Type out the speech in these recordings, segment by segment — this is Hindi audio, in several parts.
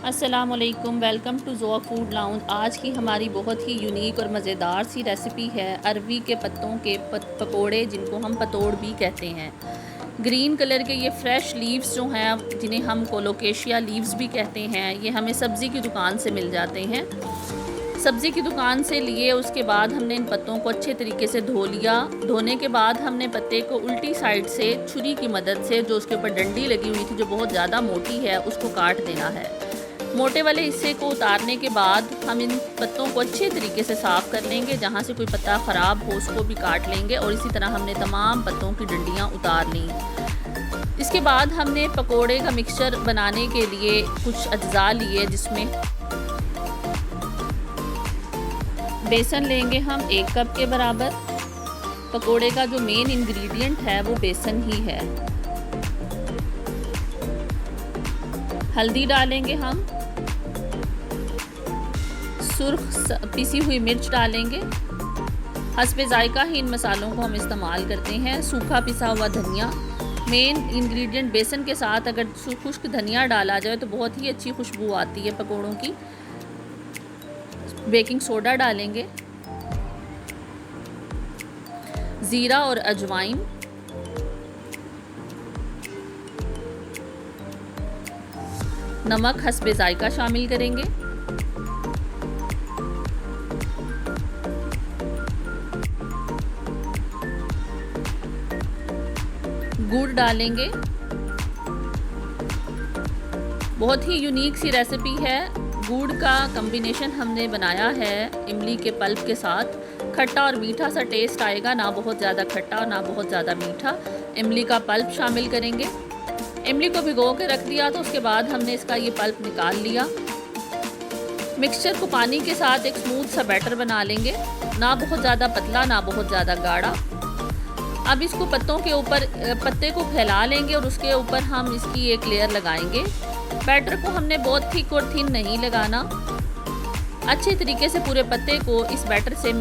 अस्सलामुअलैकुम, वेलकम टू ज़ोआ फूड लाउंज। आज की हमारी बहुत ही यूनिक और मज़ेदार सी रेसिपी है अरवी के पत्तों के पकोड़े, जिनको हम पतोड़ भी कहते हैं। ग्रीन कलर के ये फ्रेश लीव्स जो हैं, जिन्हें हम कोलोकेशिया लीव्स भी कहते हैं, ये हमें सब्ज़ी की दुकान से मिल जाते हैं। सब्ज़ी की दुकान से लिए, उसके बाद हमने इन पत्तों को अच्छे तरीके से धो लिया। धोने के बाद हमने पत्ते को उल्टी साइड से छुरी की मदद से, जो उसके ऊपर डंडी लगी हुई थी जो बहुत ज़्यादा मोटी है, उसको काट देना है। मोटे वाले हिस्से को उतारने के बाद हम इन पत्तों को अच्छे तरीके से साफ़ कर लेंगे। जहाँ से कोई पत्ता ख़राब हो उसको भी काट लेंगे, और इसी तरह हमने तमाम पत्तों की डंडियाँ उतार लीं। इसके बाद हमने पकोड़े का मिक्सचर बनाने के लिए कुछ अज्जा लिए, जिसमें बेसन लेंगे हम 1 कप के बराबर। पकोड़े का जो मेन इंग्रेडिएंट है वो बेसन ही है। हल्दी डालेंगे हम, सुर्ख पिसी हुई मिर्च डालेंगे। हस्बे जायका ही इन मसालों को हम इस्तेमाल करते हैं। सूखा पिसा हुआ धनिया, मेन इंग्रेडिएंट बेसन के साथ अगर खुश्क धनिया डाला जाए तो बहुत ही अच्छी खुशबू आती है पकोड़ों की। बेकिंग सोडा डालेंगे, ज़ीरा और अजवाइन, नमक हस्बे जायका शामिल करेंगे। गुड़ डालेंगे। बहुत ही यूनिक सी रेसिपी है। गुड़ का कॉम्बिनेशन हमने बनाया है इमली के पल्प के साथ। खट्टा और मीठा सा टेस्ट आएगा, ना बहुत ज़्यादा खट्टा और ना बहुत ज़्यादा मीठा। इमली का पल्प शामिल करेंगे। इमली को भिगो के रख दिया, तो उसके बाद हमने इसका ये पल्प निकाल लिया। मिक्सचर को पानी के साथ एक स्मूथ सा बैटर बना लेंगे, ना बहुत ज़्यादा पतला ना बहुत ज़्यादा गाढ़ा। अब इसको पत्तों के ऊपर, पत्ते को फैला लेंगे और उसके ऊपर हम इसकी एक लेयर लगाएंगे। बैटर को हमने बहुत थिक और थिन नहीं लगाना, अच्छे तरीके से पूरे पत्ते को इस बैटर से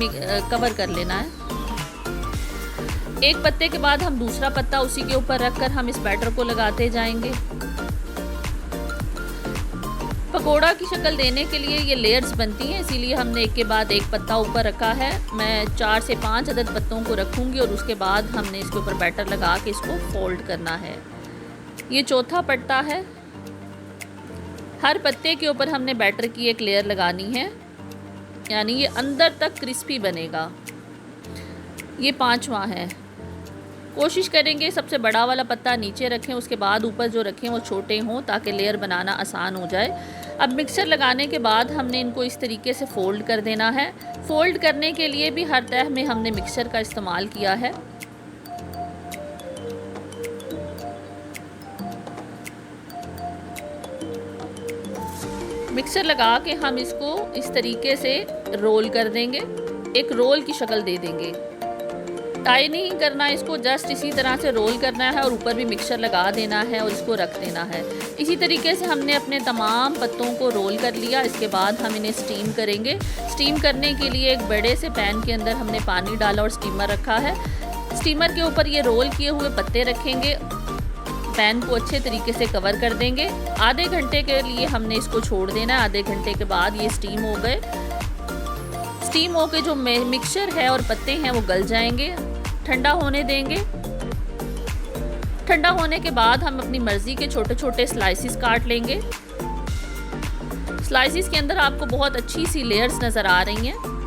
कवर कर लेना है। एक पत्ते के बाद हम दूसरा पत्ता उसी के ऊपर रखकर हम इस बैटर को लगाते जाएंगे। पकोड़ा की शक्ल देने के लिए ये लेयर्स बनती हैं, इसीलिए हमने एक के बाद एक पत्ता ऊपर रखा है। मैं 4 से 5 अदद पत्तों को रखूँगी और उसके बाद हमने इसके ऊपर बैटर लगा के इसको फोल्ड करना है। ये चौथा पत्ता है। हर पत्ते के ऊपर हमने बैटर की एक लेयर लगानी है, यानी ये अंदर तक क्रिस्पी बनेगा। ये 5वां है। कोशिश करेंगे सबसे बड़ा वाला पत्ता नीचे रखें, उसके बाद ऊपर जो रखें वो छोटे हों, ताकि लेयर बनाना आसान हो जाए। अब मिक्सर लगाने के बाद हमने इनको इस तरीके से फ़ोल्ड कर देना है। फ़ोल्ड करने के लिए भी हर तह में हमने मिक्सर का इस्तेमाल किया है। मिक्सर लगा के हम इसको इस तरीके से रोल कर देंगे, एक रोल की शक्ल दे देंगे। टाई नहीं करना इसको, जस्ट इसी तरह से रोल करना है और ऊपर भी मिक्सचर लगा देना है और इसको रख देना है। इसी तरीके से हमने अपने तमाम पत्तों को रोल कर लिया। इसके बाद हम इन्हें स्टीम करेंगे। स्टीम करने के लिए एक बड़े से पैन के अंदर हमने पानी डाला और स्टीमर रखा है। स्टीमर के ऊपर ये रोल किए हुए पत्ते रखेंगे। पैन को अच्छे तरीके से कवर कर देंगे। आधे घंटे के लिए हमने इसको छोड़ देना है। आधे घंटे के बाद ये स्टीम हो गए। स्टीम हो के जो मिक्सचर है और पत्ते हैं वो गल जाएंगे। ठंडा होने देंगे। ठंडा होने के बाद हम अपनी मर्ज़ी के छोटे छोटे स्लाइसिस काट लेंगे। स्लाइसिस के अंदर आपको बहुत अच्छी सी लेयर्स नज़र आ रही हैं।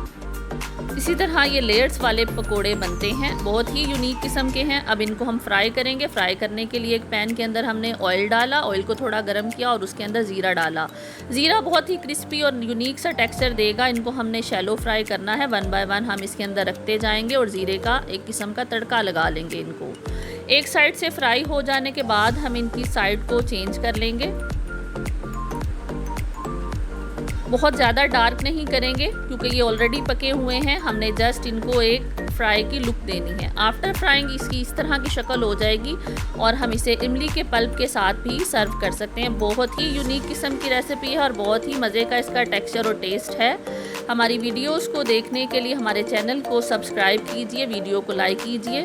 इसी तरह ये लेयर्स वाले पकोड़े बनते हैं, बहुत ही यूनिक किस्म के हैं। अब इनको हम फ्राई करेंगे। फ्राई करने के लिए एक पैन के अंदर हमने ऑयल डाला, ऑयल को थोड़ा गर्म किया और उसके अंदर ज़ीरा डाला। ज़ीरा बहुत ही क्रिस्पी और यूनिक सा टेक्सचर देगा। इनको हमने शैलो फ्राई करना है। 1 बाय 1 हम इसके अंदर रखते जाएंगे और ज़ीरे का एक किस्म का तड़का लगा लेंगे इनको। एक साइड से फ्राई हो जाने के बाद हम इनकी साइड को चेंज कर लेंगे। बहुत ज़्यादा डार्क नहीं करेंगे क्योंकि ये ऑलरेडी पके हुए हैं। हमने जस्ट इनको एक फ्राई की लुक देनी है। आफ्टर फ्राइंग इसकी इस तरह की शक्ल हो जाएगी और हम इसे इमली के पल्प के साथ भी सर्व कर सकते हैं। बहुत ही यूनिक किस्म की रेसिपी है और बहुत ही मज़े का इसका टेक्सचर और टेस्ट है। हमारी वीडियोस को देखने के लिए हमारे चैनल को सब्सक्राइब कीजिए, वीडियो को लाइक कीजिए।